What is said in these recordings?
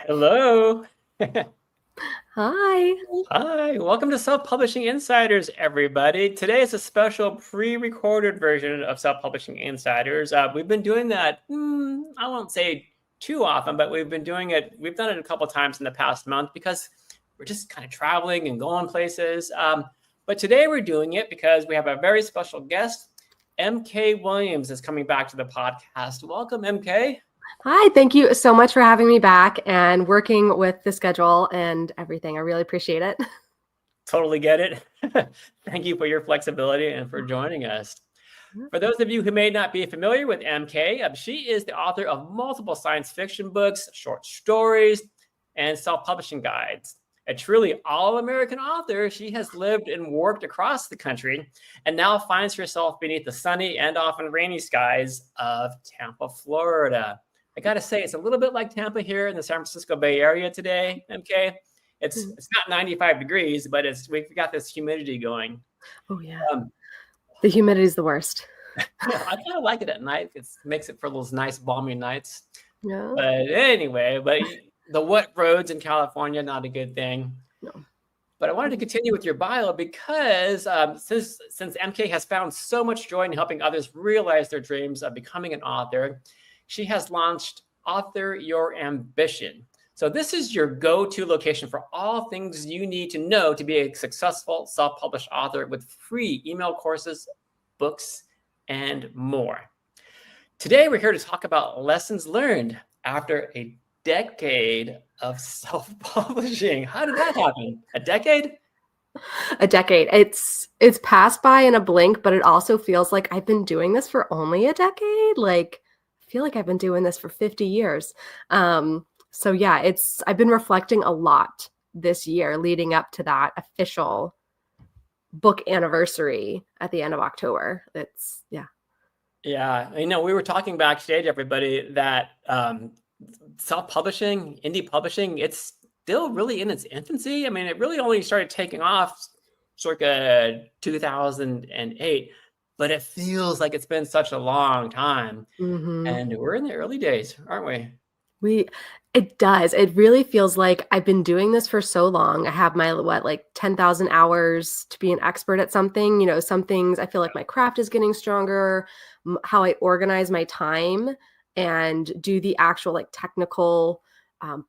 Hello. Hi. Hi. Welcome to Self-Publishing Insiders, everybody. Today is a special pre-recorded version of Self-Publishing Insiders. We've been doing that, I won't say too often, but we've been doing it. We've done it a couple times in the past month because we're just kind of traveling and going places. But today we're doing it because we have a very special guest. MK Williams is coming back to the podcast. Welcome, MK. Hi. Thank you so much for having me back and working with the schedule and everything. I really appreciate it. Totally get it. Thank you for your flexibility and for joining us. For those of you who may not be familiar with MK, she is the author of multiple science fiction books, short stories, and self-publishing guides. A truly all-American author, she has lived and worked across the country and now finds herself beneath the sunny and often rainy skies of Tampa, Florida. I got to say, it's a little bit like Tampa here in the San Francisco Bay Area today, MK. It's not 95 degrees, but we've got this humidity going. Oh, yeah. The humidity is the worst. Yeah, I kind of like it at night. It makes it for those nice balmy nights. Yeah. But anyway, the wet roads in California, not a good thing. No. But I wanted to continue with your bio because since MK has found so much joy in helping others realize their dreams of becoming an author, she has launched Author Your Ambition. So this is your go-to location for all things you need to know to be a successful self-published author with free email courses, books, and more. Today, we're here to talk about lessons learned after a decade of self-publishing. How did that happen? A decade? A decade. It's passed by in a blink, but it also feels like I've been doing this for only a decade. Like, I feel like I've been doing this for 50 years. So yeah, I've been reflecting a lot this year leading up to that official book anniversary at the end of October. Yeah. We were talking backstage, everybody, that self-publishing, indie publishing, it's still really in its infancy. I mean, it really only started taking off circa 2008, but it feels like it's been such a long time. Mm-hmm. And we're in the early days, aren't we? It does. It really feels like I've been doing this for so long. I have my, 10,000 hours to be an expert at something. Some things I feel like my craft is getting stronger, how I organize my time and do the actual technical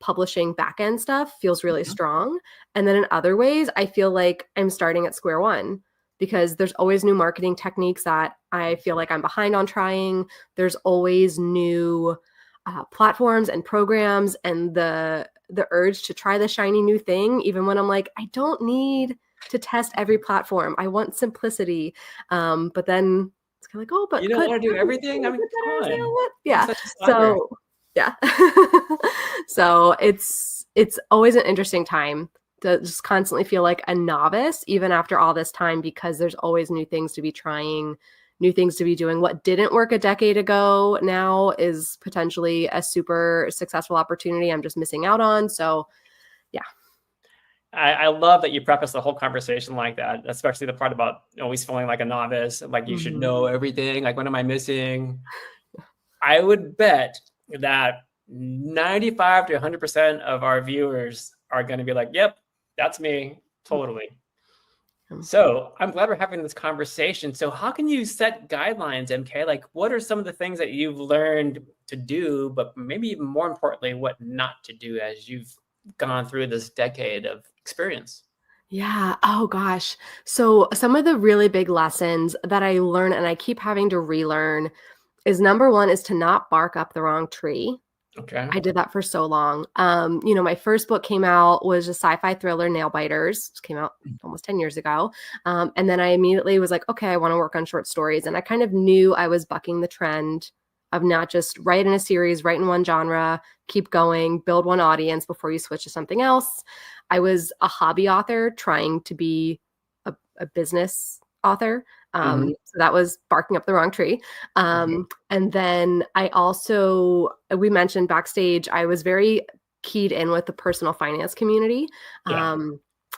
publishing backend stuff feels really strong. And then in other ways, I feel like I'm starting at square one because there's always new marketing techniques that I feel like I'm behind on trying. There's always new platforms and programs and the urge to try the shiny new thing, even when I'm like, I don't need to test every platform. I want simplicity. But then it's kind of like, oh, but you don't want to do everything? I mean, come on. Yeah. So yeah. So it's always an interesting time to just constantly feel like a novice, even after all this time, because there's always new things to be trying, new things to be doing. What didn't work a decade ago now is potentially a super successful opportunity I'm just missing out on. So, yeah. I love that you preface the whole conversation like that, especially the part about always feeling like a novice, like you should know everything. Like, what am I missing? I would bet that 95 to 100% of our viewers are going to be like, yep, that's me. Totally. So I'm glad we're having this conversation. So how can you set guidelines, MK? Like, what are some of the things that you've learned to do, but maybe even more importantly, what not to do as you've gone through this decade of experience? Yeah. Oh, gosh. So some of the really big lessons that I learn and I keep having to relearn is number one is to not bark up the wrong tree. Okay. I did that for so long. My first book came out was a sci-fi thriller, Nail Biters. It came out almost 10 years ago. And then I immediately was like, okay, I want to work on short stories. And I kind of knew I was bucking the trend of not just write in a series, write in one genre, keep going, build one audience before you switch to something else. I was a hobby author trying to be a business author. So that was barking up the wrong tree. And then we mentioned backstage, I was very keyed in with the personal finance community. I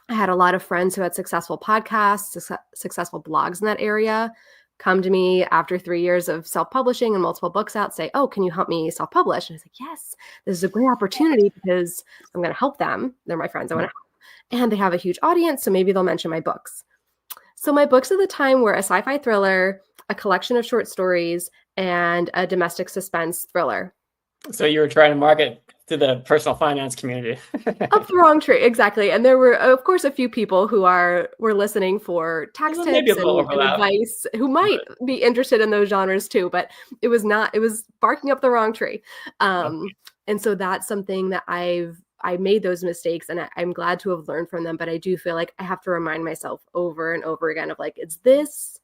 had a lot of friends who had successful podcasts, successful blogs in that area, come to me after 3 years of self-publishing and multiple books out, say, oh, can you help me self-publish? And I was like, yes, this is a great opportunity because I'm going to help them. They're my friends. I want to help. And they have a huge audience, so maybe they'll mention my books. So my books at the time were a sci-fi thriller, a collection of short stories, and a domestic suspense thriller. So you were trying to market to the personal finance community. Up the wrong tree, exactly. And there were, of course, a few people who were listening for tax tips and advice who might be interested in those genres too, but it was barking up the wrong tree. And so that's something that I made those mistakes, and I'm glad to have learned from them, but I do feel like I have to remind myself over and over again of like, is this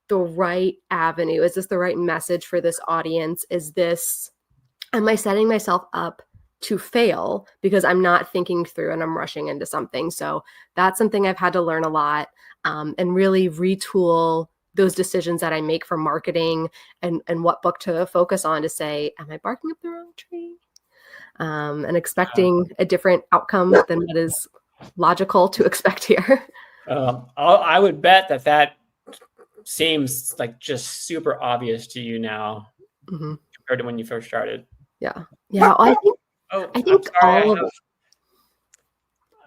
the right avenue? Is this the right message for this audience? Am I setting myself up to fail because I'm not thinking through and I'm rushing into something? So that's something I've had to learn a lot, and really retool those decisions that I make for marketing and what book to focus on to say, am I barking up the wrong tree? And expecting a different outcome than what is logical to expect here. I would bet that seems like just super obvious to you now compared to when you first started. Yeah. I think all of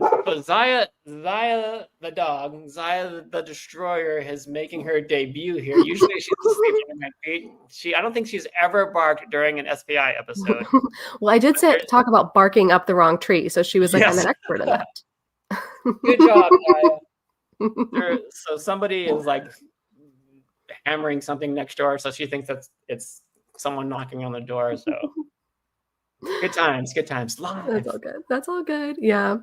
So Zaya the dog, Zaya the destroyer, is making her debut here. Usually she's sleeping in my feet. I don't think she's ever barked during an SPI episode. Well, I did talk about barking up the wrong tree, so she was like, I'm an expert in that. Good job, Zaya. So somebody is like hammering something next door, so she thinks it's someone knocking on the door. So good times. Live. That's all good. Yeah.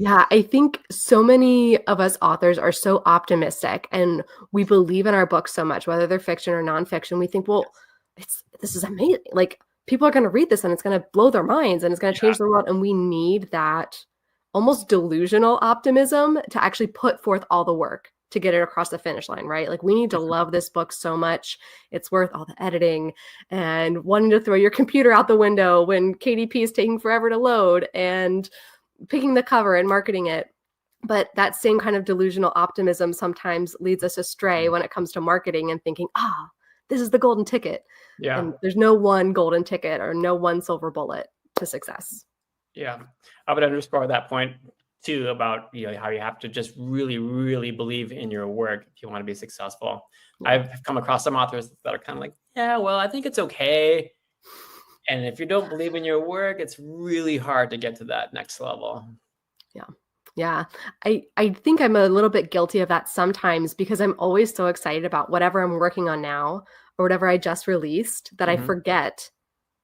I think so many of us authors are so optimistic, and we believe in our books so much, whether they're fiction or nonfiction. We think, well, this is amazing. Like, people are going to read this and it's going to blow their minds and it's going to change the world. And we need that almost delusional optimism to actually put forth all the work to get it across the finish line, right? Like, we need to love this book so much. It's worth all the editing and wanting to throw your computer out the window when KDP is taking forever to load and picking the cover and marketing it. But that same kind of delusional optimism sometimes leads us astray when it comes to marketing and thinking, this is the golden ticket. Yeah. And there's no one golden ticket or no one silver bullet to success. Yeah. I would underscore that point too, about how you have to just really, really believe in your work if you want to be successful. Yeah. I've come across some authors that are kind of like, yeah, well, I think it's okay. And if you don't believe in your work, it's really hard to get to that next level. Yeah. I think I'm a little bit guilty of that sometimes because I'm always so excited about whatever I'm working on now or whatever I just released that I forget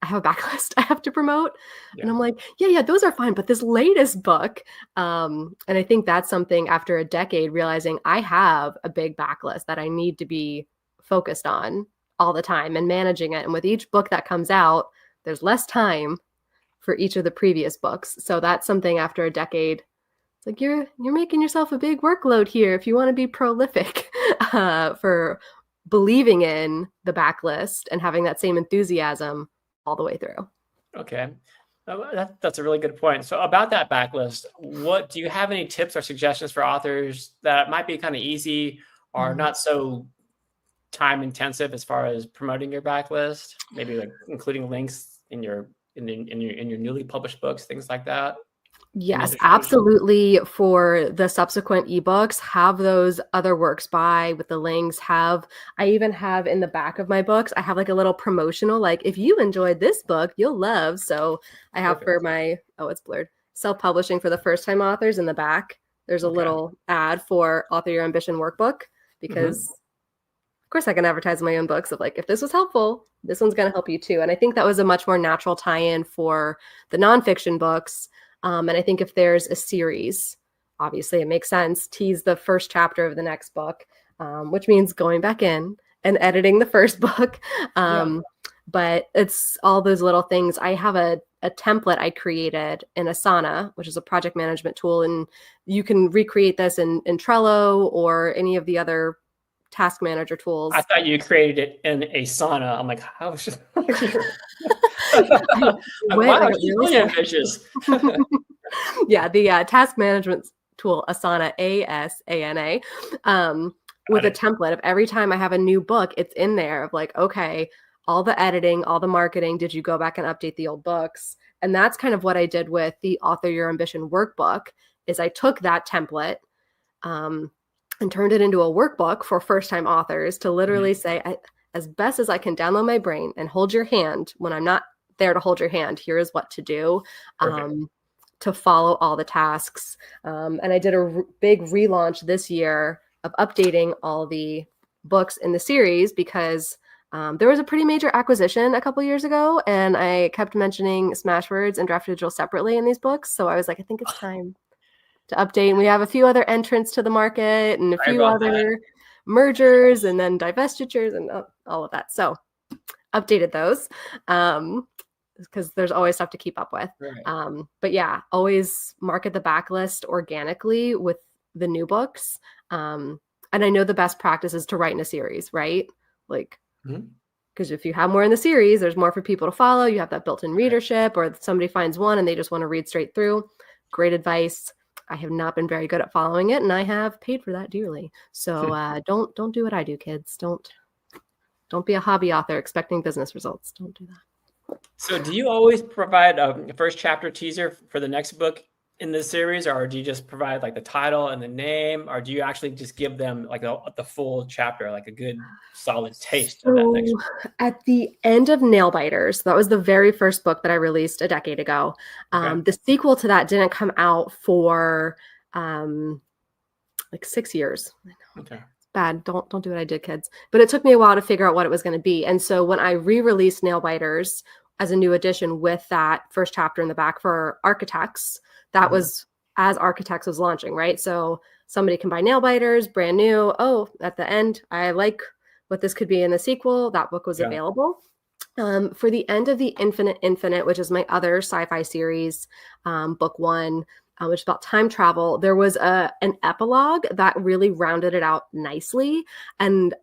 I have a backlist I have to promote. Yeah. And I'm like, yeah, those are fine. But this latest book, and I think that's something after a decade, realizing I have a big backlist that I need to be focused on all the time and managing it. And with each book that comes out, there's less time for each of the previous books. So that's something after a decade. It's like, you're making yourself a big workload here if you want to be prolific for believing in the backlist and having that same enthusiasm all the way through. Okay. That's a really good point. So about that backlist, do you have any tips or suggestions for authors that might be kind of easy or not so time intensive as far as promoting your backlist? Maybe like including links in your newly published books, things like that. Yes, absolutely. For the subsequent ebooks, have those other works by with the links. I even have in the back of my books, I have like a little promotional, like, if you enjoyed this book, you'll love. So I have for my, it's blurred, self-publishing for the first time authors in the back. There's a little ad for Author Your Ambition Workbook because of course I can advertise my own books of like, if this was helpful, this one's going to help you too. And I think that was a much more natural tie-in for the nonfiction books. And I think if there's a series, obviously it makes sense, tease the first chapter of the next book, which means going back in and editing the first book. But it's all those little things. I have a template I created in Asana, which is a project management tool. And you can recreate this in Trello or any of the other task manager tools. I thought you created it in Asana. I'm like, how is it? Wow, she's really ambitious. Yeah, the task management tool, Asana, ASANA. with a template of every time I have a new book, it's in there of like, okay, all the editing, all the marketing, did you go back and update the old books? And that's kind of what I did with the Author Your Ambition workbook is I took that template and turned it into a workbook for first-time authors to literally say, as best as I can download my brain and hold your hand when I'm not there to hold your hand, here is what to do to follow all the tasks. And I did a big relaunch this year of updating all the books in the series because there was a pretty major acquisition a couple years ago, and I kept mentioning Smashwords and Draft Digital separately in these books. So I was like, I think it's time to update. And we have a few other entrants to the market and a few other mergers and then divestitures and all of that. So updated those because there's always stuff to keep up with. Right. But yeah, always market the backlist organically with the new books. And I know the best practice is to write in a series, right? Like, because if you have more in the series, there's more for people to follow. You have that built-in readership, or somebody finds one and they just want to read straight through. Great advice. I have not been very good at following it, and I have paid for that dearly. So don't do what I do, kids. Don't be a hobby author expecting business results. Don't do that. So do you always provide a first chapter teaser for the next book in this series, or do you just provide like the title and the name, or do you actually just give them like the full chapter, like a good solid taste of that next book? At the end of Nail Biters, that was the very first book that I released a decade ago. The sequel to that didn't come out for like 6 years. Okay. Bad. Don't do what I did, kids. But it took me a while to figure out what it was going to be. And so when I re-released Nail Biters as a new edition with that first chapter in the back for architects, that was as Architects was launching, right? So somebody can buy Nail Biters, brand new. Oh, at the end, I like what this could be in the sequel. That book was available. For the end of the Infinite, which is my other sci-fi series, book 1, which is about time travel, there was an epilogue that really rounded it out nicely. And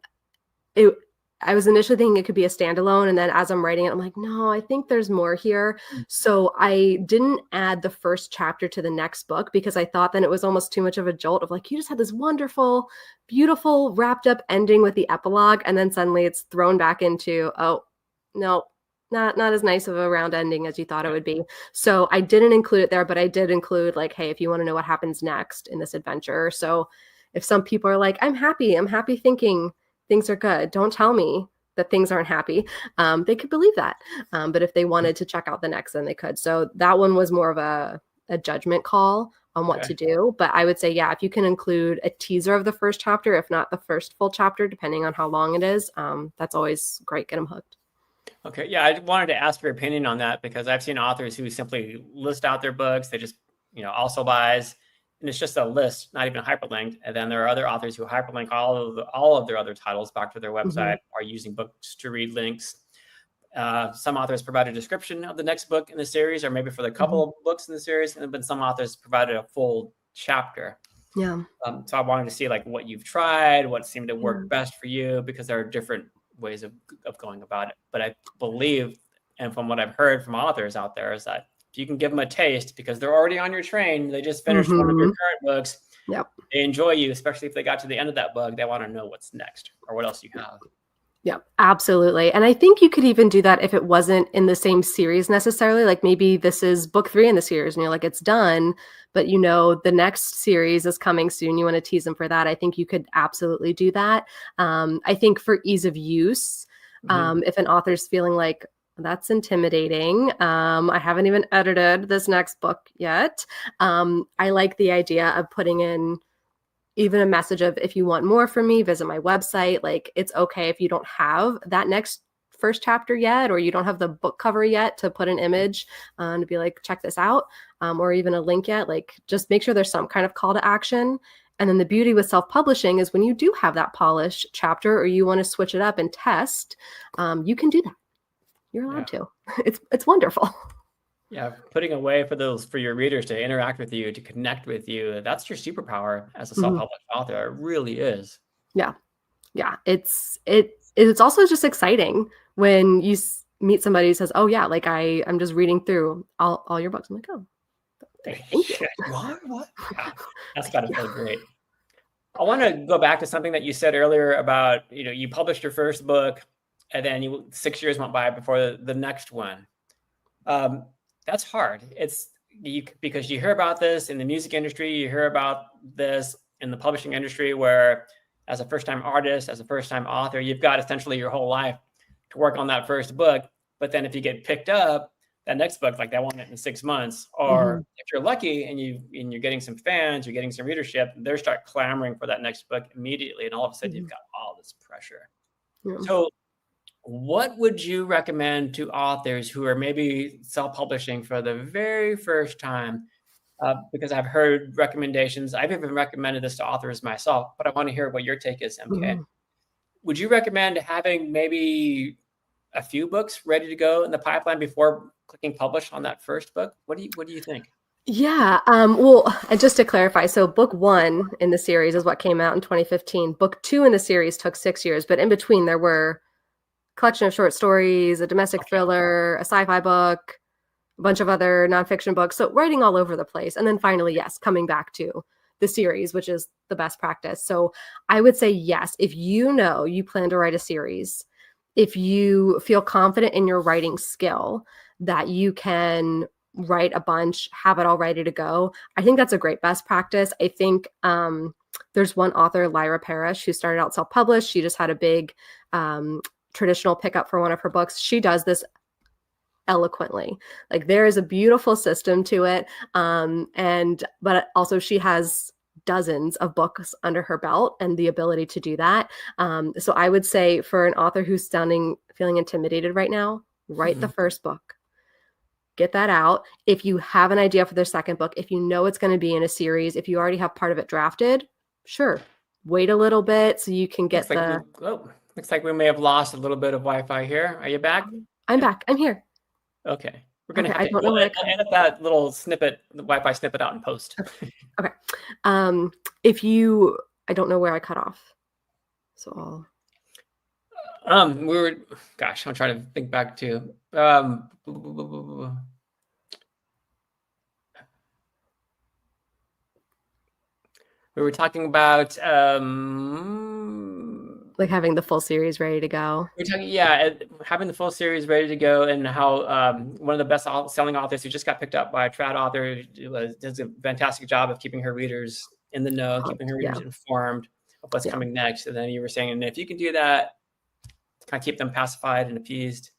I was initially thinking it could be a standalone. And then as I'm writing it, I'm like, no, I think there's more here. So I didn't add the first chapter to the next book because I thought then it was almost too much of a jolt of like, you just had this wonderful, beautiful wrapped up ending with the epilogue. And then suddenly it's thrown back into, oh, no, not as nice of a round ending as you thought it would be. So I didn't include it there, but I did include like, hey, if you want to know what happens next in this adventure. So if some people are like, I'm happy thinking things are good, don't tell me that things aren't happy. They could believe that. But if they wanted to check out the next, then they could. So that one was more of a judgment call on what to do. But I would say, yeah, if you can include a teaser of the first chapter, if not the first full chapter, depending on how long it is, that's always great. Get them hooked. Okay. Yeah. I wanted to ask your opinion on that because I've seen authors who simply list out their books. They just, also buys, and it's just a list, not even hyperlinked. And then there are other authors who hyperlink all of their other titles back to their website, are using books to read links. Some authors provide a description of the next book in the series, or maybe for the couple of books in the series. And then some authors provided a full chapter. Yeah. So I wanted to see like what you've tried, what seemed to work best for you, because there are different ways of going about it. But I believe, and from what I've heard from authors out there, is that if you can give them a taste, because they're already on your train, they just finished one of your current books. Yep. They enjoy you, especially if they got to the end of that book. They want to know what's next or what else you have. Yeah, absolutely. And I think you could even do that if it wasn't in the same series necessarily. Like maybe this is book 3 in the series and you're like, it's done, but the next series is coming soon. You want to tease them for that. I think you could absolutely do that. I think for ease of use, if an author's feeling like, that's intimidating, I haven't even edited this next book yet. I like the idea of putting in even a message of, if you want more from me, visit my website. Like, it's okay if you don't have that next first chapter yet, or you don't have the book cover yet to put an image to be like, check this out, or even a link yet. Like, just make sure there's some kind of call to action. And then the beauty with self-publishing is when you do have that polished chapter, or you want to switch it up and test, you can do that. You're allowed to. It's wonderful. Yeah, putting a way for your readers to interact with you, to connect with you, that's your superpower as a self-published author. It really is. Yeah. It's also just exciting when you meet somebody who says, "Oh yeah, like I'm just reading through all your books." I'm like, "Oh, thank you." What? Yeah, that's gotta feel great. I want to go back to something that you said earlier about, you published your first book and then 6 years went by before the next one. That's hard. Because you hear about this in the music industry, you hear about this in the publishing industry, where as a first-time artist, as a first-time author, you've got essentially your whole life to work on that first book. But then if you get picked up, that next book, like that one in 6 months, or if you're lucky and you're getting some fans, you're getting some readership, they start clamoring for that next book immediately, and all of a sudden you've got all this pressure. Yeah. So what would you recommend to authors who are maybe self-publishing for the very first time? Because I've heard recommendations. I've even recommended this to authors myself, but I want to hear what your take is, MK. Would you recommend having maybe a few books ready to go in the pipeline before clicking publish on that first book? What do you think? Yeah. Well, and just to clarify, so book 1 in the series is what came out in 2015. Book 2 in the series took 6 years, but in between there were a collection of short stories, a domestic thriller, a sci-fi book, a bunch of other nonfiction books. So writing all over the place. And then finally, yes, coming back to the series, which is the best practice. So I would say, yes, if you know you plan to write a series, if you feel confident in your writing skill that you can write a bunch, have it all ready to go, I think that's a great best practice. I think there's one author, Lyra Parrish, who started out self-published. She just had a big traditional pickup for one of her books. She does this eloquently. Like, there is a beautiful system to it. But also she has dozens of books under her belt and the ability to do that. So I would say for an author who's feeling intimidated right now, write the first book. Get that out. If you have an idea for their second book, if you know it's going to be in a series, if you already have part of it drafted, sure, wait a little bit so you can get looks like we may have lost a little bit of Wi-Fi here. Are you back? I'm back. I'm here. Okay. We're going to have to edit that little snippet, the Wi-Fi snippet out in post. Okay. I don't know where I cut off. So I'm trying to think back to, we were talking about, like having the full series ready to go. We're talking, having the full series ready to go, and how one of the best selling authors who just got picked up by a trad author does a fantastic job of keeping her readers in the know, keeping her readers informed of what's coming next. And then you were saying, and if you can do that, kind of keep them pacified and appeased.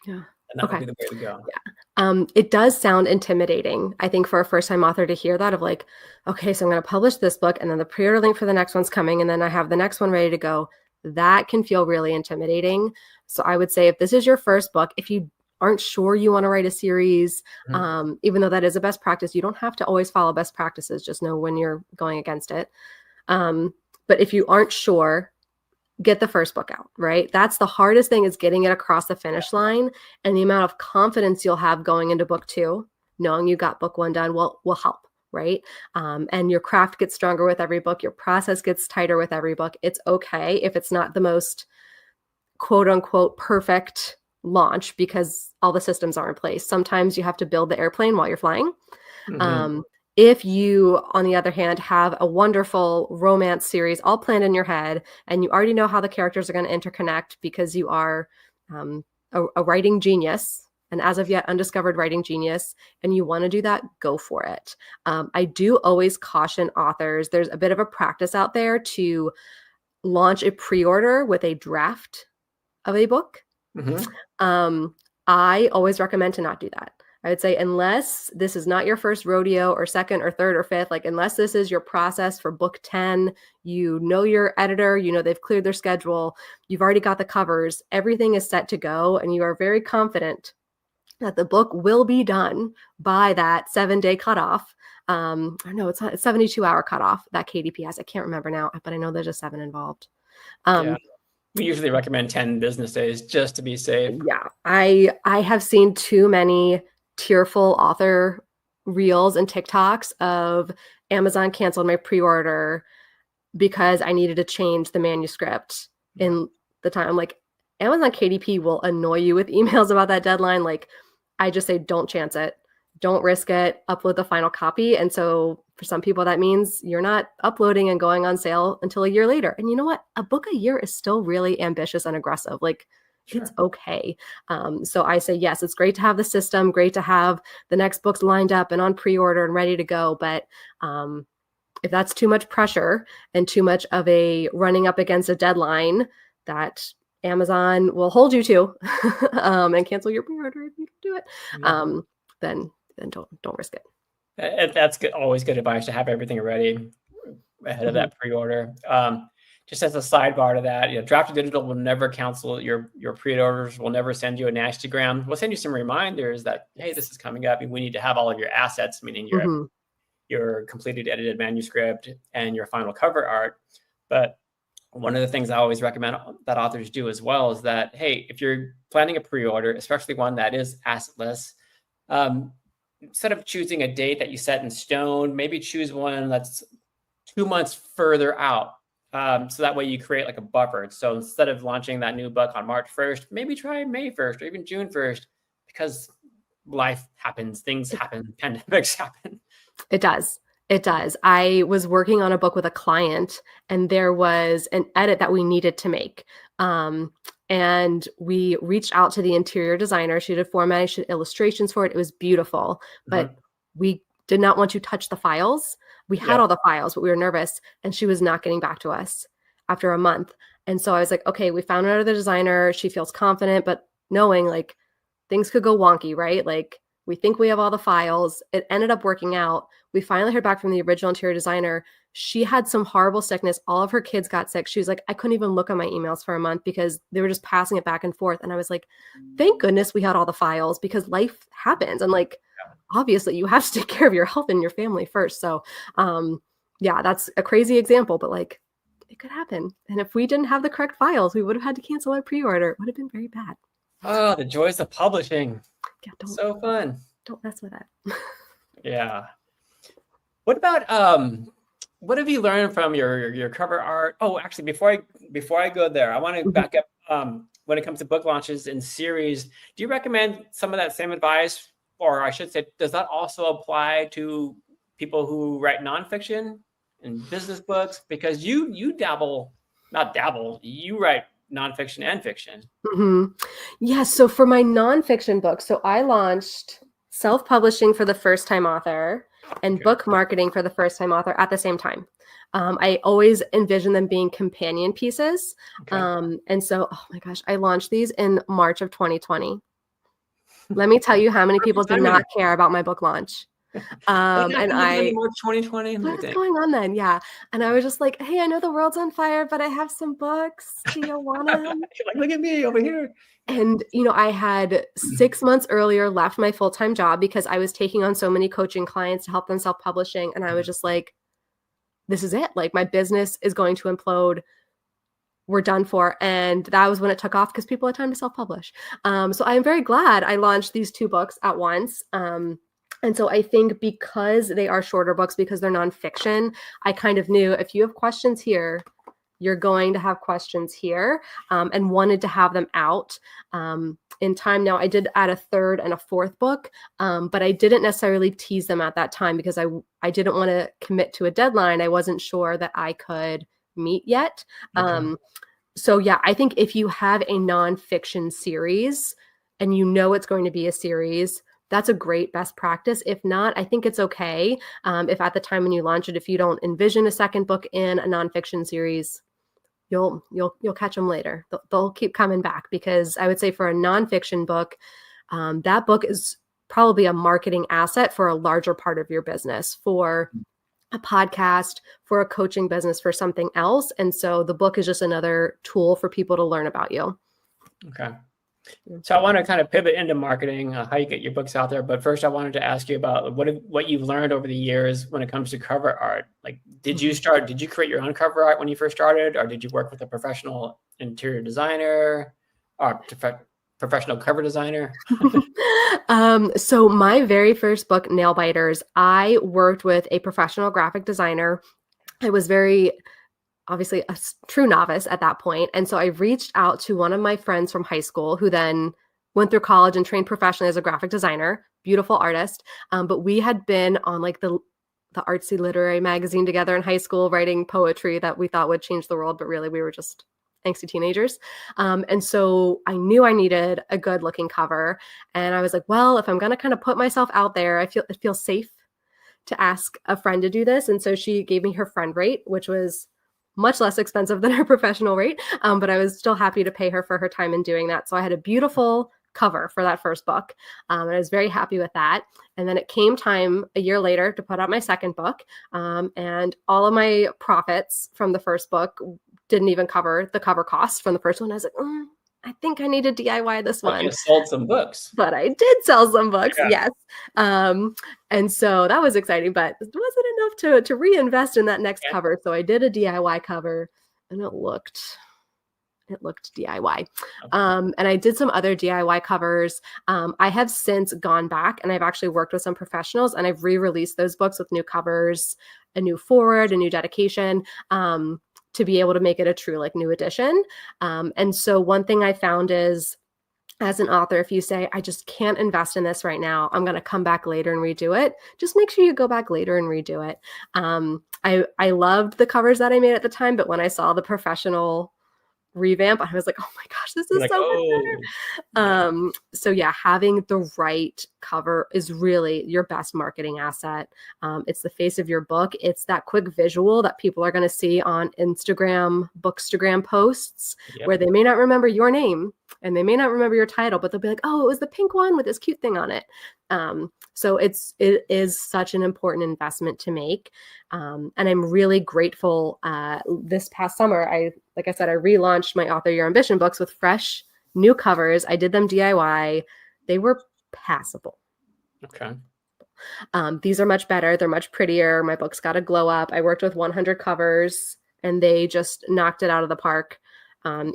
Yeah. And that would be the way to go. Yeah. It does sound intimidating, I think, for a first-time author to hear that, of like, okay, so I'm going to publish this book and then the pre-order link for the next one's coming and then I have the next one ready to go. That can feel really intimidating. So I would say if this is your first book, if you aren't sure you want to write a series, even though that is a best practice, you don't have to always follow best practices. Just know when you're going against it. But if you aren't sure, get the first book out, right? That's the hardest thing, is getting it across the finish line, and the amount of confidence you'll have going into book 2, knowing you got book 1 done will help, right? And your craft gets stronger with every book. Your process gets tighter with every book. It's okay if it's not the most quote unquote perfect launch because all the systems are in place. Sometimes you have to build the airplane while you're flying. If you, on the other hand, have a wonderful romance series all planned in your head and you already know how the characters are going to interconnect because you are a writing genius, an as of yet undiscovered writing genius, and you want to do that, go for it. I do always caution authors, there's a bit of a practice out there to launch a pre-order with a draft of a book. I always recommend to not do that. I would say, unless this is not your first rodeo or second or third or fifth, like unless this is your process for book 10, you know your editor, you know they've cleared their schedule, you've already got the covers, everything is set to go, and you are very confident that the book will be done by that 7-day cutoff. Or no, it's not, it's 72-hour cutoff that KDP has. I can't remember now, but I know there's a 7 involved. We usually recommend 10 business days just to be safe. Yeah, I have seen too many tearful author reels and TikToks of Amazon canceled my pre-order because I needed to change the manuscript in the time. I'm like, Amazon KDP will annoy you with emails about that deadline. Like, I just say, don't chance it. don't risk it, upload the final copy. And so for some people, that means you're not uploading and going on sale until a year later. And you know what? A book a year is still really ambitious and aggressive. Like, it's okay. So I say, yes, it's great to have the system, great to have the next books lined up and on pre-order and ready to go. But if that's too much pressure and too much of a running up against a deadline that Amazon will hold you to and cancel your pre-order if you do it, then don't risk it. That's good. Always good advice to have everything ready ahead of that pre-order. Just as a sidebar to that, Draft Digital will never cancel your pre-orders. We'll never send you a nastygram. We'll send you some reminders that, hey, this is coming up, and we need to have all of your assets, meaning your completed edited manuscript and your final cover art. But one of the things I always recommend that authors do as well is that, hey, if you're planning a pre-order, especially one that is assetless, instead of choosing a date that you set in stone, maybe choose one that's 2 months further out. So that way you create like a buffer. So instead of launching that new book on March 1st, maybe try May 1st or even June 1st, because life happens, things happen, pandemics happen. It does. It does. I was working on a book with a client, and there was an edit that we needed to make. And we reached out to the interior designer. She did formatting, she did illustrations for it. It was beautiful, but we did not want to touch the files. We had all the files, but we were nervous, and she was not getting back to us after a month. And so I was like, okay, we found another designer. She feels confident, but knowing like things could go wonky, right? Like, we think we have all the files. It ended up working out. We finally heard back from the original interior designer. She had some horrible sickness. All of her kids got sick. She was like, I couldn't even look at my emails for a month because they were just passing it back and forth. And I was like, thank goodness we had all the files, because life happens. And like, obviously you have to take care of your health and your family first. So yeah, that's a crazy example, but like, it could happen. And if we didn't have the correct files, we would have had to cancel our pre-order. It would have been very bad. Oh, the joys of publishing. Yeah, so fun. Don't mess with that. Yeah. What about what have you learned from your cover art? Oh, actually, before I go there, I want to back up. When it comes to book launches and series, do you recommend some of that same advice, or I should say, does that also apply to people who write nonfiction and business books? Because you write nonfiction and fiction. Yeah. So for my nonfiction book, so I launched self-publishing for the first-time author and book marketing for the first-time author at the same time. I always envision them being companion pieces. And so, oh my gosh, I launched these in March of 2020. Let me tell you how many people did not care about my book launch. And March 2020. What was going on then? Yeah. And I was just like, hey, I know the world's on fire, but I have some books. Do you want them? Like, look at me over here. And, I had 6 months earlier left my full-time job because I was taking on so many coaching clients to help them self-publishing. And I was just like, this is it. Like, my business is going to implode. We're done for. And that was when it took off because people had time to self-publish. So I'm very glad I launched these 2 books at once. And so I think because they are shorter books, because they're nonfiction, I kind of knew if you have questions here, you're going to have questions here, and wanted to have them out in time. Now, I did add a 3rd and a 4th book, but I didn't necessarily tease them at that time because I didn't want to commit to a deadline. I wasn't sure that I could meet yet. So yeah, I think if you have a nonfiction series and it's going to be a series, that's a great best practice. If not, I think it's okay. If at the time when you launch it, if you don't envision a second book in a nonfiction series, you'll catch them later. They'll keep coming back, because I would say for a nonfiction book, that book is probably a marketing asset for a larger part of your business, for a podcast, for a coaching business, for something else. And so the book is just another tool for people to learn about you. Okay. So I want to kind of pivot into marketing, how you get your books out there. But first, I wanted to ask you about what you've learned over the years when it comes to cover art. Like, did you create your own cover art when you first started, or did you work with a professional interior designer or professional cover designer? So my very first book, Nail Biters, I worked with a professional graphic designer. I was obviously a true novice at that point. And so I reached out to one of my friends from high school, who then went through college and trained professionally as a graphic designer, beautiful artist. But we had been on like the artsy literary magazine together in high school, writing poetry that we thought would change the world, but really we were just angsty teenagers. And so I knew I needed a good looking cover. And I was like, well, if I'm going to kind of put myself out there, it feels safe to ask a friend to do this. And so she gave me her friend rate, which was much less expensive than her professional rate. But I was still happy to pay her for her time in doing that. So I had a beautiful cover for that first book. And I was very happy with that. And then it came time a year later to put out my second book. And all of my profits from the first book didn't even cover the cover cost from the first one. I was like, I think I need to DIY this one. You sold some books. But I did sell some books, yes. And so that was exciting, but it wasn't enough to reinvest in that next cover. So I did a DIY cover, and it looked DIY. And I did some other DIY covers. I have since gone back and I've actually worked with some professionals, and I've re-released those books with new covers, a new forward, a new dedication, to be able to make it a true like new edition. And so one thing I found is, as an author, if you say, I just can't invest in this right now, I'm going to come back later and redo it, just make sure you go back later and redo it. I loved the covers that I made at the time, but when I saw the professional revamp, I was like, oh my gosh, this is like, so much better. So yeah, having the right cover is really your best marketing asset. It's the face of your book. It's that quick visual that people are going to see on Instagram, Bookstagram posts, where they may not remember your name and they may not remember your title, but they'll be like, oh, it was the pink one with this cute thing on it. So it is such an important investment to make. And I'm really grateful. This past summer, like I said, I relaunched my Author Your Ambition books with fresh new covers. I did them DIY. They were passable. Okay. These are much better. They're much prettier. My books got a glow up. I worked with 100 covers and they just knocked it out of the park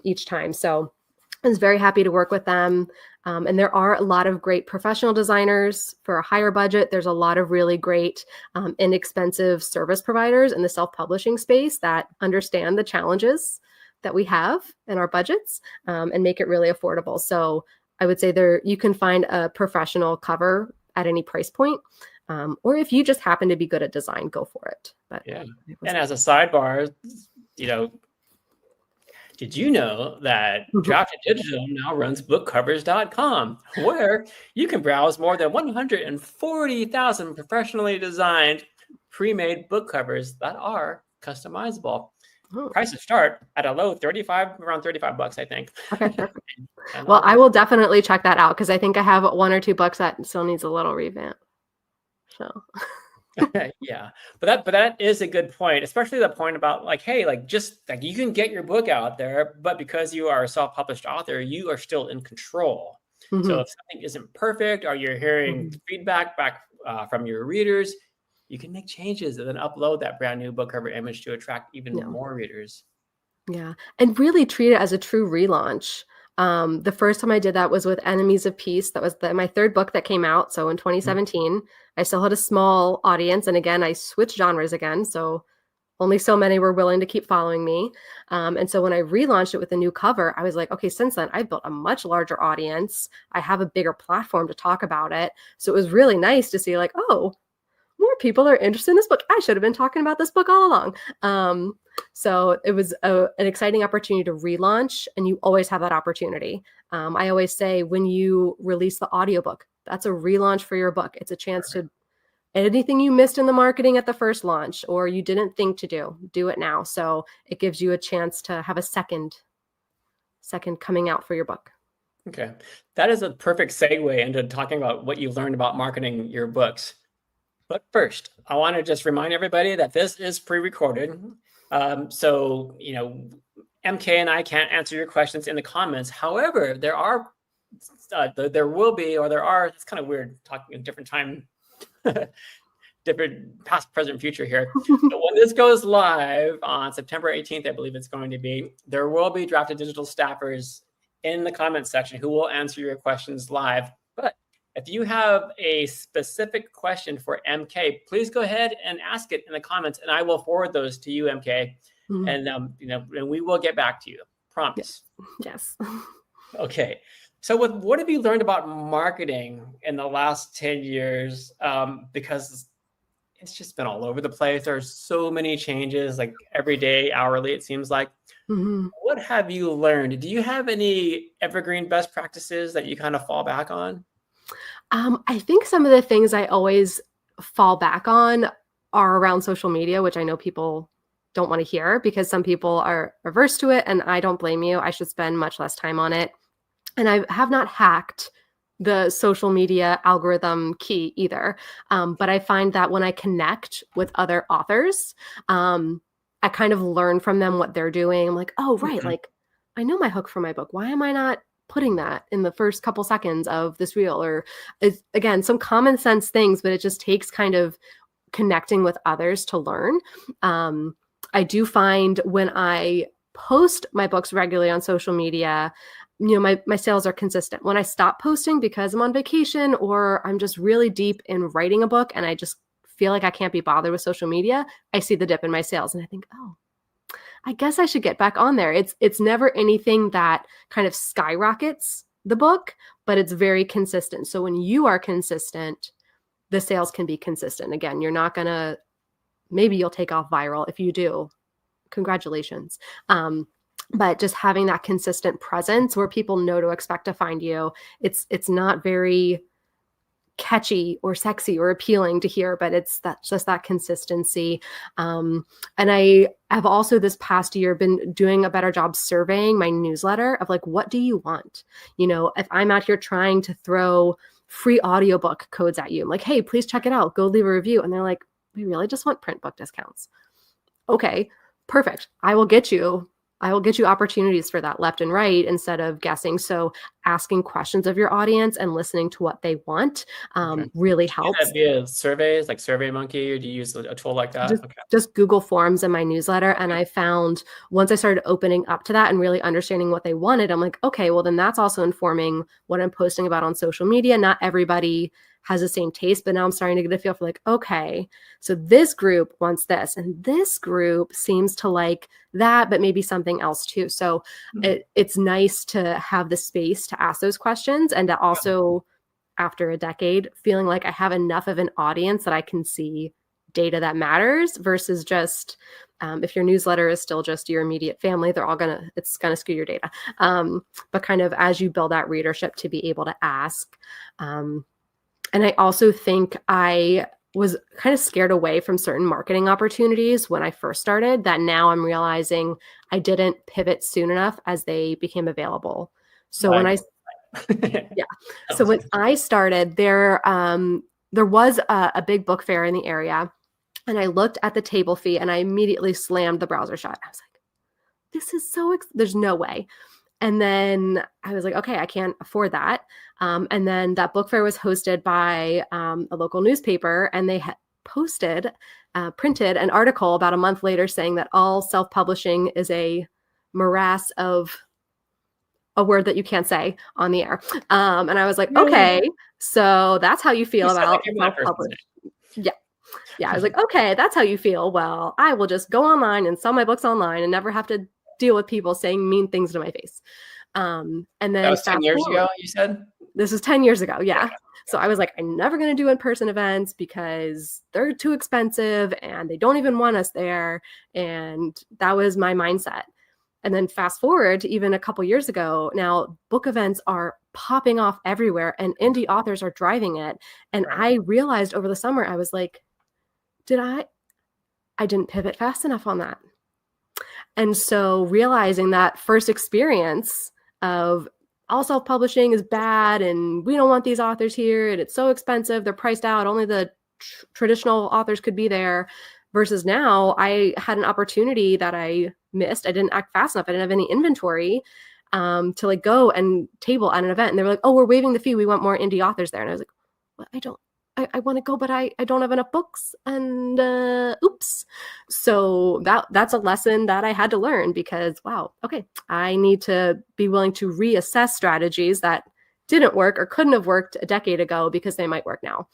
each time. So I was very happy to work with them. And there are a lot of great professional designers for a higher budget. There's a lot of really great inexpensive service providers in the self-publishing space that understand the challenges that we have in our budgets and make it really affordable. So I would say you can find a professional cover at any price point. Or if you just happen to be good at design, go for it. But yeah. And as a sidebar, did you know that Drafted Digital now runs bookcovers.com, where you can browse more than 140,000 professionally designed pre-made book covers that are customizable. Prices start at a low around $35, I think. Okay, perfect. Well, I will definitely check that out because I think I have one or two books that still needs a little revamp. So yeah, but that is a good point, especially the point about like, hey, like just like you can get your book out there, but because you are a self-published author, you are still in control. So if something isn't perfect or you're hearing feedback back from your readers, you can make changes and then upload that brand new book cover image to attract even more readers. Yeah, and really treat it as a true relaunch. The first time I did that was with Enemies of Peace. That was my third book that came out. So in 2017, I still had a small audience. And again, I switched genres again. So only so many were willing to keep following me. And so when I relaunched it with a new cover, I was like, okay, since then I've built a much larger audience. I have a bigger platform to talk about it. So it was really nice to see like, oh, more people are interested in this book. I should have been talking about this book all along. So it was an exciting opportunity to relaunch, and you always have that opportunity. I always say when you release the audiobook, that's a relaunch for your book. It's a chance to anything you missed in the marketing at the first launch or you didn't think to do it now. So it gives you a chance to have a second coming out for your book. Okay. That is a perfect segue into talking about what you learned about marketing your books. But first, I want to just remind everybody that this is pre-recorded. So, MK and I can't answer your questions in the comments. However, there will be, it's kind of weird talking in different time, different past, present, future here. But when this goes live on September 18th, I believe it's going to be, there will be Drafted Digital staffers in the comment section who will answer your questions live. But if you have a specific question for MK, please go ahead and ask it in the comments, and I will forward those to you, MK. And and we will get back to you. Promise. Yes. Okay. So what have you learned about marketing in the last 10 years? Because it's just been all over the place. There's so many changes, like every day, hourly, it seems like. Mm-hmm. What have you learned? Do you have any evergreen best practices that you kind of fall back on? I think some of the things I always fall back on are around social media, which I know people don't want to hear because some people are averse to it, and I don't blame you. I should spend much less time on it. And I have not hacked the social media algorithm key either. But I find that when I connect with other authors, I kind of learn from them what they're doing. I'm like, oh, right. Mhm. Like, I know my hook for my book. Why am I not putting that in the first couple seconds of this reel? Or it's, again, some common sense things, but it just takes kind of connecting with others to learn. I do find when I post my books regularly on social media, my sales are consistent. When I stop posting because I'm on vacation or I'm just really deep in writing a book and I just feel like I can't be bothered with social media, I see the dip in my sales and I think, oh, I guess I should get back on there. It's never anything that kind of skyrockets the book, but it's very consistent. So when you are consistent, the sales can be consistent. Again, you're not gonna, maybe you'll take off viral. If you do, congratulations. But just having that consistent presence where people know to expect to find you, it's not very catchy or sexy or appealing to hear, but it's that just that consistency. And I have also this past year been doing a better job surveying my newsletter of like, what do you want? If I'm out here trying to throw free audiobook codes at you, I'm like, hey, please check it out. Go leave a review. And they're like, we really just want print book discounts. Okay, perfect. I will get you opportunities for that left and right instead of guessing. So asking questions of your audience and listening to what they want Okay. really Do you do helps. that via surveys like SurveyMonkey, or do you use a tool like that? just Okay. just Google Forms in my newsletter. And I found once I started opening up to that and really understanding what they wanted, I'm like, okay, well then that's also informing what I'm posting about on social media. Not everybody has the same taste, but now I'm starting to get a feel for like, okay, so this group wants this and this group seems to like that, but maybe something else too. So it's nice to have the space to ask those questions and to also, after a decade, feeling like I have enough of an audience that I can see data that matters versus just if your newsletter is still just your immediate family, it's gonna skew your data. But kind of as you build that readership to be able to ask. And I also think I was kind of scared away from certain marketing opportunities when I first started that now I'm realizing I didn't pivot soon enough as they became available. So when Like, I yeah. So when I started, there was a big book fair in the area, and I looked at the table fee, and I immediately slammed the browser shut. I was like, "This is so there's no way." And then I was like, "Okay, I can't afford that." And then that book fair was hosted by a local newspaper, and they had printed an article about a month later saying that all self-publishing is a morass of a word that you can't say on the air. And I was like, really? okay, so that's how you You feel sound like about you're that person's self-published. Yeah. Yeah. I was like, okay, that's how you feel. Well, I will just go online and sell my books online and never have to deal with people saying mean things to my face. And That then was 10 fast years forward, ago, you said? this is 10 years ago. Yeah. Yeah. So I was like, I'm never going to do in-person events because they're too expensive and they don't even want us there. And that was my mindset. And then fast forward to even a couple years ago, now book events are popping off everywhere and indie authors are driving it. And Right. I realized over the summer, I was like, I didn't pivot fast enough on that. And so realizing that first experience of all self-publishing is bad and we don't want these authors here and it's so expensive, they're priced out, only the traditional authors could be there, versus now I had an opportunity that I missed. I didn't act fast enough. I didn't have any inventory to like go and table at an event. And they were like, oh, we're waiving the fee. We want more indie authors there. And I was like, well, I want to go, but I don't have enough books and oops. So that's a lesson that I had to learn because, wow, okay, I need to be willing to reassess strategies that didn't work or couldn't have worked a decade ago because they might work now.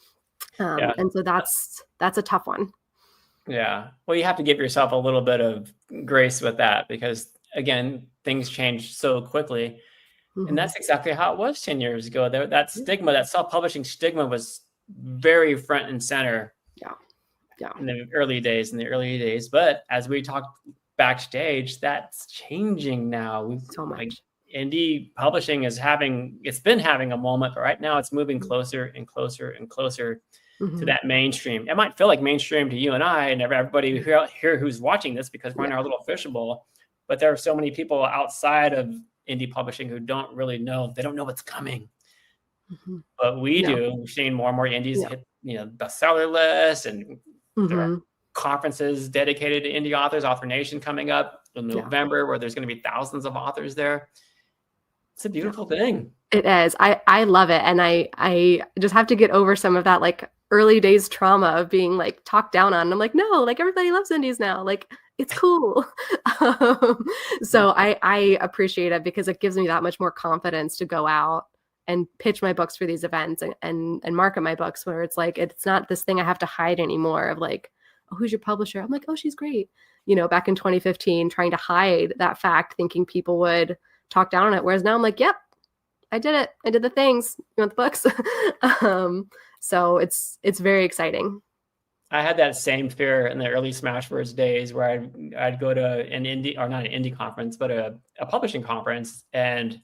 Yeah. And so that's a tough one. Yeah. Well, you have to give yourself a little bit of grace with that because, again, things change so quickly. And that's exactly how it was 10 years ago. That stigma, that self-publishing stigma was very front and center in the early days. But as we talked backstage, that's changing now. So much. Indie publishing it's been having a moment, but right now it's moving closer and closer and closer to that mainstream. It might feel like mainstream to you and I and everybody here who's watching this, because we're in our little fishbowl, but there are so many people outside of indie publishing who don't really know. They don't know what's coming. But we do. We're seeing more and more indies hit, bestseller lists, and there are conferences dedicated to indie authors, Author Nation coming up in November, where there's going to be thousands of authors there. It's a beautiful thing. It is. I love it. And I just have to get over some of that like early days trauma of being like talked down on. And I'm like, no, like everybody loves indies now. Like it's cool. So I appreciate it, because it gives me that much more confidence to go out and pitch my books for these events and market my books, where it's like, it's not this thing I have to hide anymore of like, oh, who's your publisher? I'm like, oh, she's great. Back in 2015, trying to hide that fact, thinking people would talk down on it. Whereas now I'm like, yep, I did it. I did the things. You want the books? So it's very exciting. I had that same fear in the early Smashwords days, where I'd go to an indie, or not an indie conference, but a publishing conference, and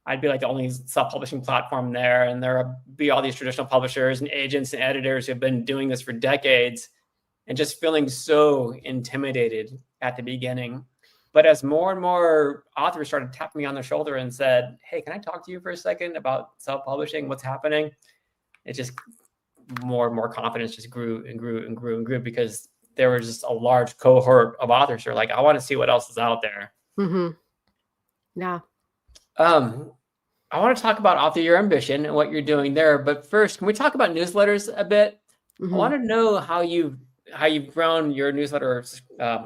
I'd be like the only self-publishing platform there, and there would be all these traditional publishers and agents and editors who've been doing this for decades, and just feeling so intimidated at the beginning. But as more and more authors started tapping me on the shoulder and said, hey, can I talk to you for a second about self-publishing? What's happening? It just more and more confidence just grew and grew and grew and grew, because there was just a large cohort of authors who are like, I want to see what else is out there. Yeah. I want to talk about Author Your Ambition and what you're doing there. But first, can we talk about newsletters a bit? I want to know how you've grown your newsletter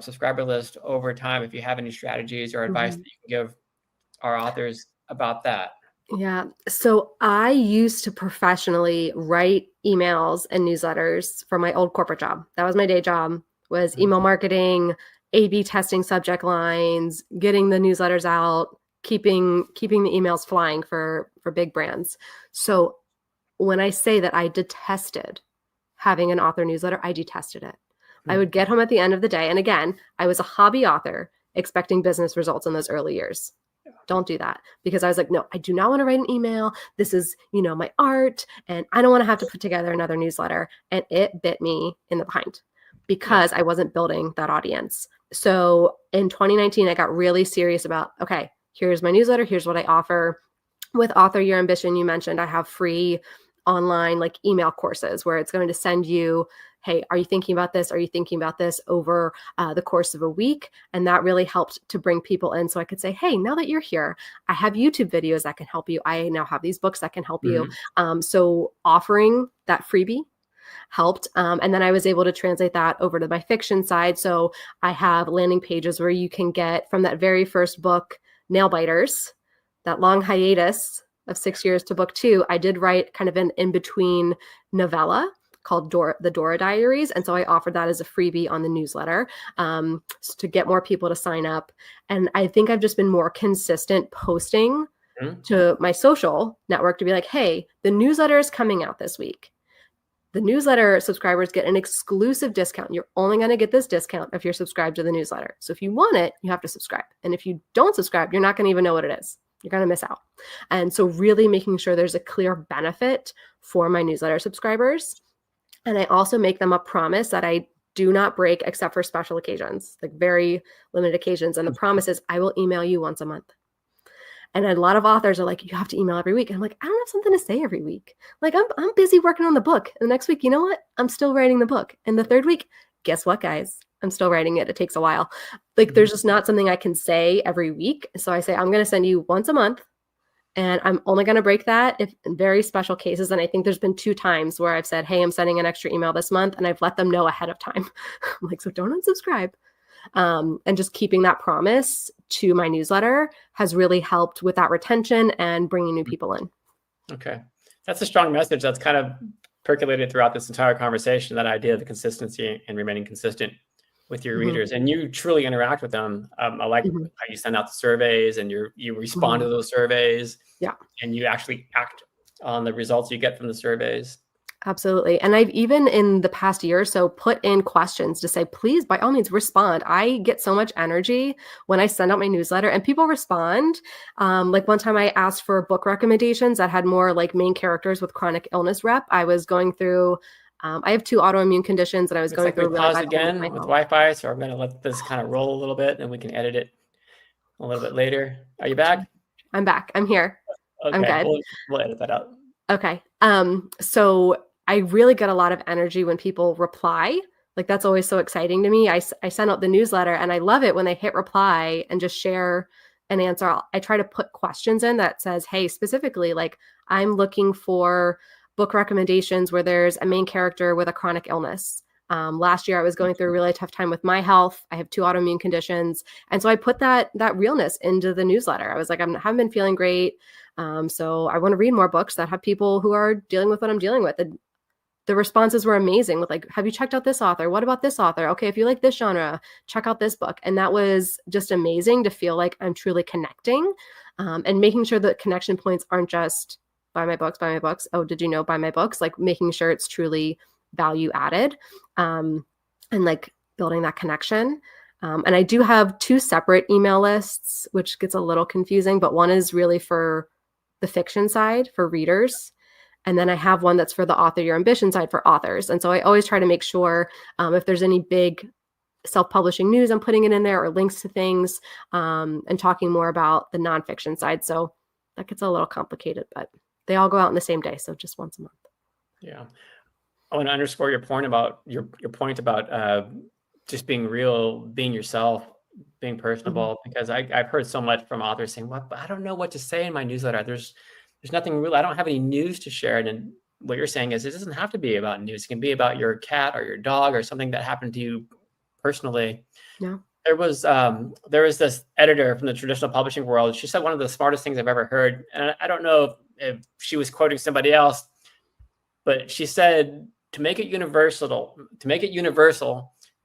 subscriber list over time, if you have any strategies or advice that you can give our authors about that. Yeah. So I used to professionally write emails and newsletters for my old corporate job. That was my day job, was email marketing, A/B testing subject lines, getting the newsletters out, keeping the emails flying for big brands. So when I say that I detested having an author newsletter, I detested it. I would get home at the end of the day. And again, I was a hobby author expecting business results in those early years. Don't do that, because I was like, no, I do not want to write an email. This is, my art, and I don't want to have to put together another newsletter. And it bit me in the behind, because I wasn't building that audience. So in 2019, I got really serious about, okay, here's my newsletter. Here's what I offer. With Author Your Ambition, you mentioned I have free online like email courses where it's going to send you, hey, are you thinking about this? Are you thinking about this over the course of a week? And that really helped to bring people in. So I could say, hey, now that you're here, I have YouTube videos that can help you. I now have these books that can help you. So offering that freebie helped. And then I was able to translate that over to my fiction side. So I have landing pages where you can get from that very first book, Nail Biters, that long hiatus of 6 years to book 2, I did write kind of an in-between novella called the Dora Diaries. And so I offered that as a freebie on the newsletter to get more people to sign up. And I think I've just been more consistent posting to my social network to be like, hey, the newsletter is coming out this week. The newsletter subscribers get an exclusive discount. You're only going to get this discount if you're subscribed to the newsletter. So if you want it, you have to subscribe. And if you don't subscribe, you're not going to even know what it is. You're going to miss out. And so really making sure there's a clear benefit for my newsletter subscribers. And I also make them a promise that I do not break except for special occasions, like very limited occasions. And the promise is I will email you once a month. And a lot of authors are like, you have to email every week. And I'm like, I don't have something to say every week. Like I'm busy working on the book. And the next week, you know what? I'm still writing the book. And the third week, guess what, guys? I'm still writing it. It takes a while. Like there's just not something I can say every week. So I say, I'm going to send you once a month. And I'm only going to break that if in very special cases. And I think there's been 2 times where I've said, hey, I'm sending an extra email this month. And I've let them know ahead of time. I'm like, so don't unsubscribe. And just keeping that promise to my newsletter has really helped with that retention and bringing new people in. Okay. That's a strong message. That's kind of percolated throughout this entire conversation, that idea of the consistency and remaining consistent with your Mhm. readers, and you truly interact with them. I like Mhm. how you send out the surveys and you respond Mhm. to those surveys, Yeah. and you actually act on the results you get from the surveys. Absolutely. And I've even in the past year or so put in questions to say, please, by all means, respond. I get so much energy when I send out my newsletter and people respond. Like one time I asked for book recommendations that had more like main characters with chronic illness rep. I was going through, I have 2 autoimmune conditions and I was Looks going like we through a really paused bad time with my again with health. Wi-Fi, so I'm going to let this kind of roll a little bit, and we can edit it a little bit later. Are you back? I'm back. I'm here. I'm Okay, good. we'll edit that out. Okay. So I really get a lot of energy when people reply. Like that's always so exciting to me. I send out the newsletter and I love it when they hit reply and just share an answer. I try to put questions in that says, hey, specifically, like I'm looking for book recommendations where there's a main character with a chronic illness. Last year, I was going through a really tough time with my health. I have 2 autoimmune conditions, and so I put that realness into the newsletter. I was like, I haven't been feeling great. So I want to read more books that have people who are dealing with what I'm dealing with. And the responses were amazing with like, have you checked out this author? What about this author? Okay, if you like this genre, check out this book. And that was just amazing to feel like I'm truly connecting and making sure that connection points aren't just buy my books, buy my books. Oh, did you know buy my books? Like making sure it's truly value added and like building that connection. And I do have 2 separate email lists, which gets a little confusing, but one is really for the fiction side for readers. And then I have one that's for the author your ambition side for authors. And so I always try to make sure if there's any big self-publishing news, I'm putting it in there or links to things and talking more about the nonfiction side. So that gets a little complicated, but they all go out in the same day. So just once a month. Yeah. I want to underscore your point about just being real, being yourself, being Mhm. personable, because I've heard so much from authors saying, "Well, I don't know what to say in my newsletter. There's nothing real. I don't have any news to share." And then what you're saying is it doesn't have to be about news. It can be about your cat or your dog or something that happened to you personally. Yeah. There was this editor from the traditional publishing world. She said one of the smartest things I've ever heard, and I don't know if she was quoting somebody else, but she said to make it universal,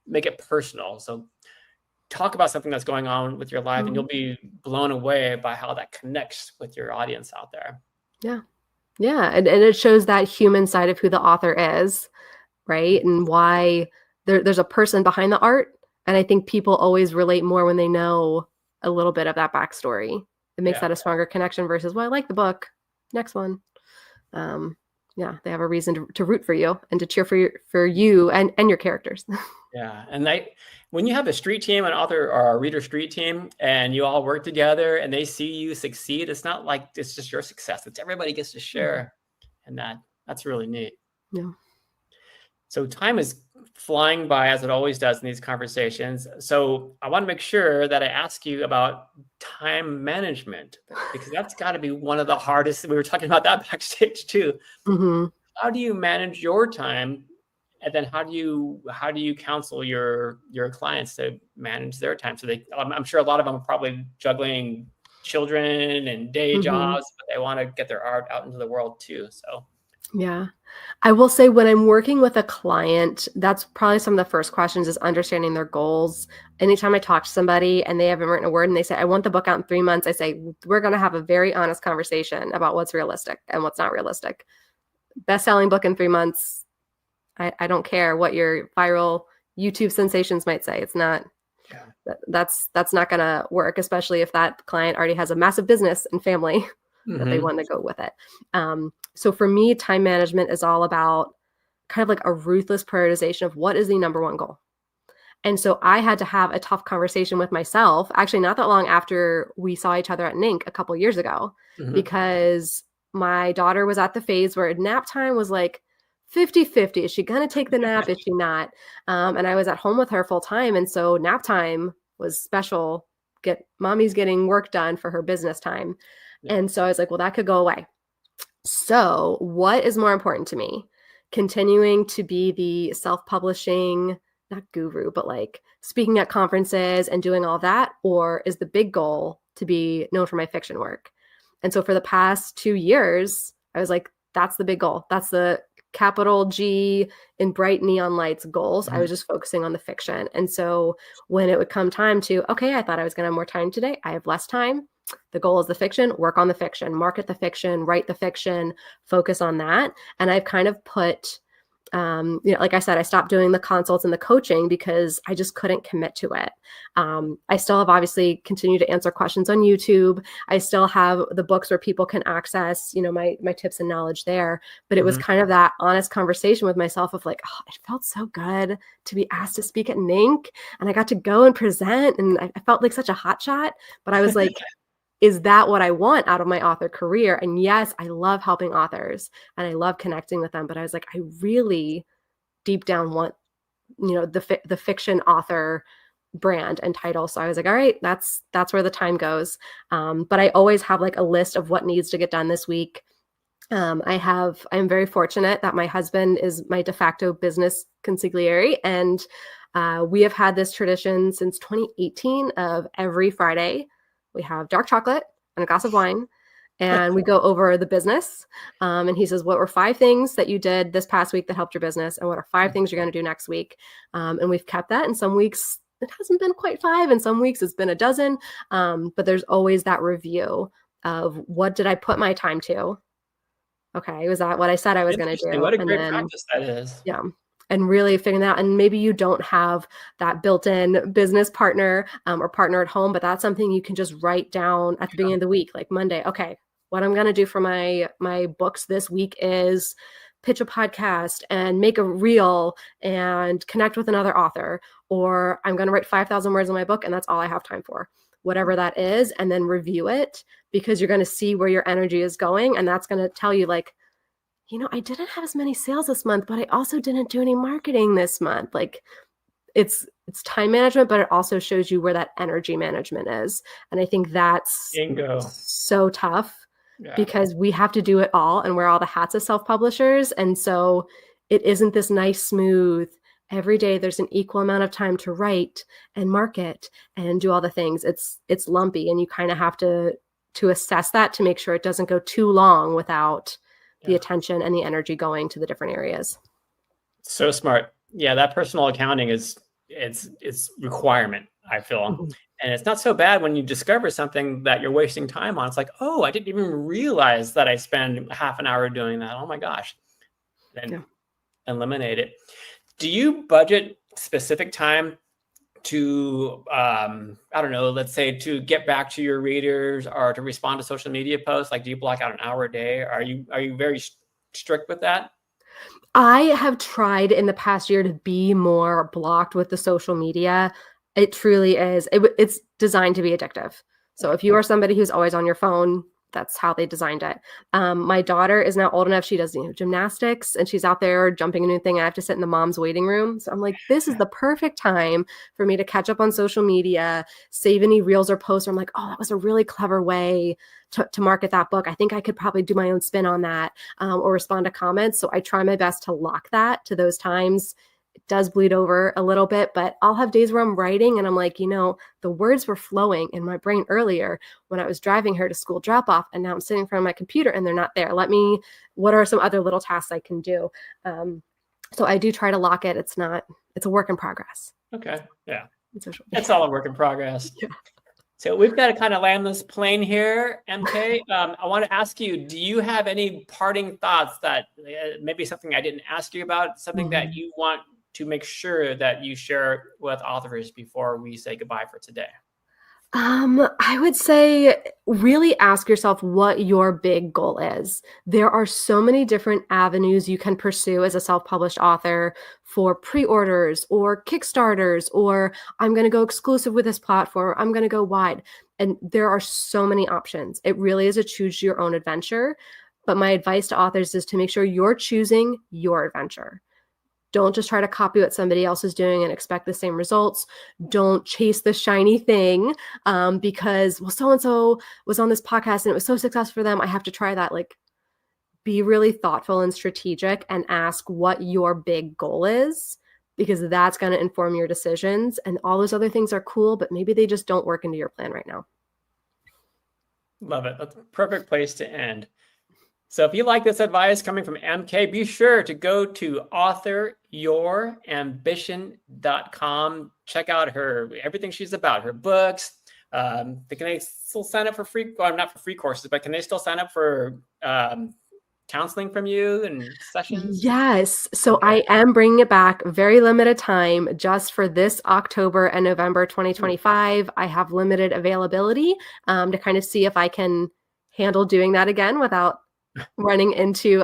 make it personal. So talk about something that's going on with your life, and you'll Mhm. be blown away by how that connects with your audience out there. Yeah. Yeah. And it shows that human side of who the author is, right? And why there's a person behind the art. And I think people always relate more when they know a little bit of that backstory. It makes Yeah. that a stronger connection versus, well, I like the book. Next one. Um, yeah, they have a reason to root for you and to cheer for you and your characters. Yeah. And when you have a street team, an author or a reader street team, and you all work together and they see you succeed, it's not like it's just your success. It's everybody gets to Mhm. share. And that's really neat. Yeah. So time is flying by as it always does in these conversations. So I want to make sure that I ask you about time management, because that's got to be one of the hardest. We were talking about that backstage too. Hmm. How do you manage your time? And then how do you counsel your clients to manage their time? So I'm sure a lot of them are probably juggling children and day Hmm. jobs, but they want to get their art out into the world too. So Yeah. I will say when I'm working with a client, that's probably some of the first questions is understanding their goals. Anytime I talk to somebody and they haven't written a word and they say, I want the book out in 3 months, I say, we're going to have a very honest conversation about what's realistic and what's not realistic. Best-selling book in 3 months. I don't care what your viral YouTube sensations might say. It's not, yeah. that's not going to work, especially if that client already has a massive business and family that they Hmm. want to go with it. So for me, time management is all about kind of like a ruthless prioritization of what is the number one goal. And so I had to have a tough conversation with myself, actually not that long after we saw each other at NINC a couple years ago, Hmm. because my daughter was at the phase where nap time was like 50-50. Is she going to take the nap? Is she not? And I was at home with her full time. And so nap time was special. Mommy's getting work done for her business time. Yeah. And so I was like, well, that could go away. So, what is more important to me? Continuing to be the self-publishing, not guru, but like speaking at conferences and doing all that? Or is the big goal to be known for my fiction work? And so for the past 2 years, I was like, that's the big goal. That's the capital G in bright neon lights goals. I was just focusing on the fiction. And so when it would come time to, okay, I thought I was going to have more time today. I have less time. The goal is the fiction, work on the fiction, market the fiction, write the fiction, focus on that. And I've kind of put, like I said, I stopped doing the consults and the coaching because I just couldn't commit to it. I still have obviously continued to answer questions on YouTube. I still have the books where people can access, my tips and knowledge there. But it was kind of that honest conversation with myself of like, oh, it felt so good to be asked to speak at NINC, and I got to go and present, and I felt like such a hotshot. But I was like, is that what I want out of my author career? And yes, I love helping authors and I love connecting with them. But I was like, I really deep down want, the fiction author brand and title. So I was like, all right, that's where the time goes. But I always have like a list of what needs to get done this week. I'm very fortunate that my husband is my de facto business consigliere. And we have had this tradition since 2018 of every Friday we have dark chocolate and a glass of wine, and we go over the business. And he says, what were 5 things that you did this past week that helped your business? And what are 5 things you're going to do next week? And we've kept that. And some weeks it hasn't been quite 5. And some weeks it's been a dozen. But there's always that review of what did I put my time to? Okay. Was that what I said I was going to do? What a great practice that is. Yeah. And really figuring that out. And maybe you don't have that built-in business partner or partner at home, but that's something you can just write down at the beginning of the week, like Monday. Okay, what I'm going to do for my books this week is pitch a podcast and make a reel and connect with another author, or I'm going to write 5,000 words in my book and that's all I have time for, whatever that is, and then review it, because you're going to see where your energy is going. And that's going to tell you like, I didn't have as many sales this month, but I also didn't do any marketing this month. Like it's time management, but it also shows you where that energy management is. And I think that's so tough because we have to do it all and wear all the hats as self-publishers. And so it isn't this nice, smooth, every day there's an equal amount of time to write and market and do all the things. It's lumpy, and you kind of have to assess that to make sure it doesn't go too long without the attention and the energy going to the different areas. So smart. Yeah, that personal accounting it's requirement, I feel. And it's not so bad when you discover something that you're wasting time on. It's like, oh, I didn't even realize that I spend half an hour doing that. Oh my gosh. Then eliminate it. Do you budget specific time to, I don't know, let's say to get back to your readers or to respond to social media posts? Like, do you block out an hour a day? Are you very strict with that? I have tried in the past year to be more blocked with the social media. It truly is. It's designed to be addictive. So if you are somebody who's always on your phone, that's how they designed it. My daughter is now old enough. She does gymnastics and she's out there jumping a new thing. I have to sit in the mom's waiting room. So I'm like, this is the perfect time for me to catch up on social media, save any reels or posts. I'm like, oh, that was a really clever way to market that book. I think I could probably do my own spin on that or respond to comments. So I try my best to lock that to those times. It does bleed over a little bit, but I'll have days where I'm writing and I'm like, the words were flowing in my brain earlier when I was driving her to school drop off, and now I'm sitting in front of my computer and they're not there. What are some other little tasks I can do? So I do try to lock it. It's a work in progress. Okay. Yeah. It's all a work in progress. Yeah. So we've got to kind of land this plane here, MK. I want to ask you, do you have any parting thoughts that maybe something I didn't ask you about, something that you want to make sure that you share with authors before we say goodbye for today? I would say really ask yourself what your big goal is. There are so many different avenues you can pursue as a self-published author for pre-orders or Kickstarters, or I'm going to go exclusive with this platform, I'm going to go wide. And there are so many options. It really is a choose your own adventure. But my advice to authors is to make sure you're choosing your adventure. Don't just try to copy what somebody else is doing and expect the same results. Don't chase the shiny thing because, so-and-so was on this podcast and it was so successful for them, I have to try that. Like, be really thoughtful and strategic and ask what your big goal is, because that's going to inform your decisions. And all those other things are cool, but maybe they just don't work into your plan right now. Love it. That's a perfect place to end. So if you like this advice coming from MK, be sure to go to authoryourambition.com. Check out everything she's about, her books. Can they still sign up for free? Well, not for free courses, but can they still sign up for counseling from you and sessions? Yes. So Okay. I am bringing it back, very limited time, just for this October and November 2025. I have limited availability to kind of see if I can handle doing that again without running into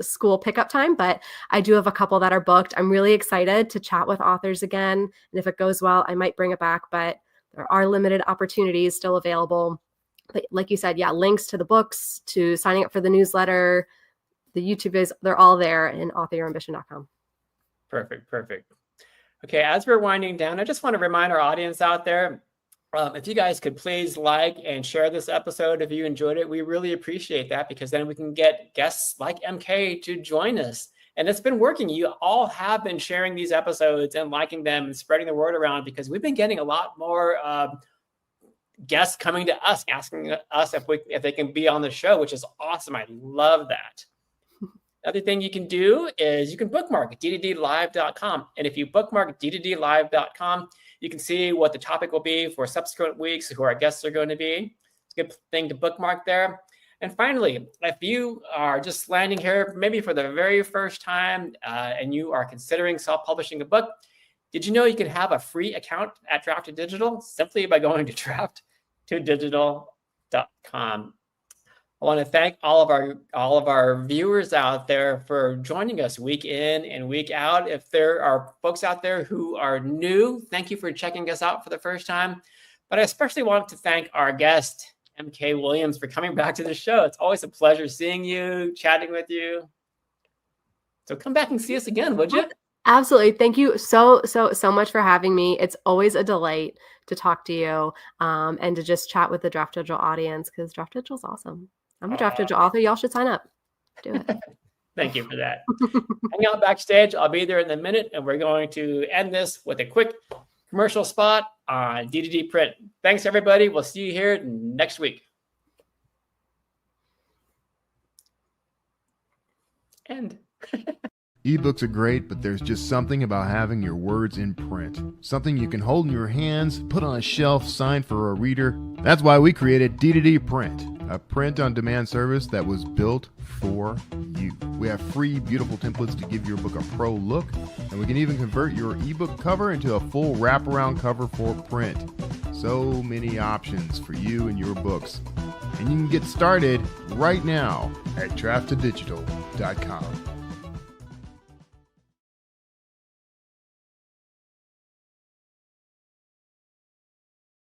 school pickup time. But I do have a couple that are booked. I'm really excited to chat with authors again. And if it goes well, I might bring it back, but there are limited opportunities still available. But like you said, yeah, links to the books, to signing up for the newsletter, the YouTube is, they're all there in authoryourambition.com. Perfect. Okay, as we're winding down, I just want to remind our audience out there, if you guys could please like and share this episode if you enjoyed it, we really appreciate that, because then we can get guests like MK to join us. And it's been working. You all have been sharing these episodes and liking them and spreading the word around, because we've been getting a lot more guests coming to us, asking us if they can be on the show, which is awesome. I love that. Other thing you can do is you can bookmark dddlive.com. And if you bookmark dddlive.com, you can see what the topic will be for subsequent weeks, who our guests are going to be. It's a good thing to bookmark there. And finally, if you are just landing here, maybe for the very first time, and you are considering self-publishing a book, did you know you can have a free account at Draft2 Digital simply by going to draft2digital.com? I want to thank all of our viewers out there for joining us week in and week out. If there are folks out there who are new, thank you for checking us out for the first time. But I especially want to thank our guest, MK Williams, for coming back to the show. It's always a pleasure seeing you, chatting with you. So come back and see us again, would you? Absolutely. Thank you so much for having me. It's always a delight to talk to you and to just chat with the Draft Digital audience, because Draft Digital is awesome. I'm a Draft Digital author. Y'all should sign up. Do it. Thank you for that. Hang out backstage. I'll be there in a minute, and we're going to end this with a quick commercial spot on DDD Print. Thanks, everybody. We'll see you here next week. End. Ebooks are great, but there's just something about having your words in print. Something you can hold in your hands, put on a shelf, sign for a reader. That's why we created DDD Print, a print-on-demand service that was built for you. We have free, beautiful templates to give your book a pro look, and we can even convert your ebook cover into a full wraparound cover for print. So many options for you and your books. And you can get started right now at draft2digital.com.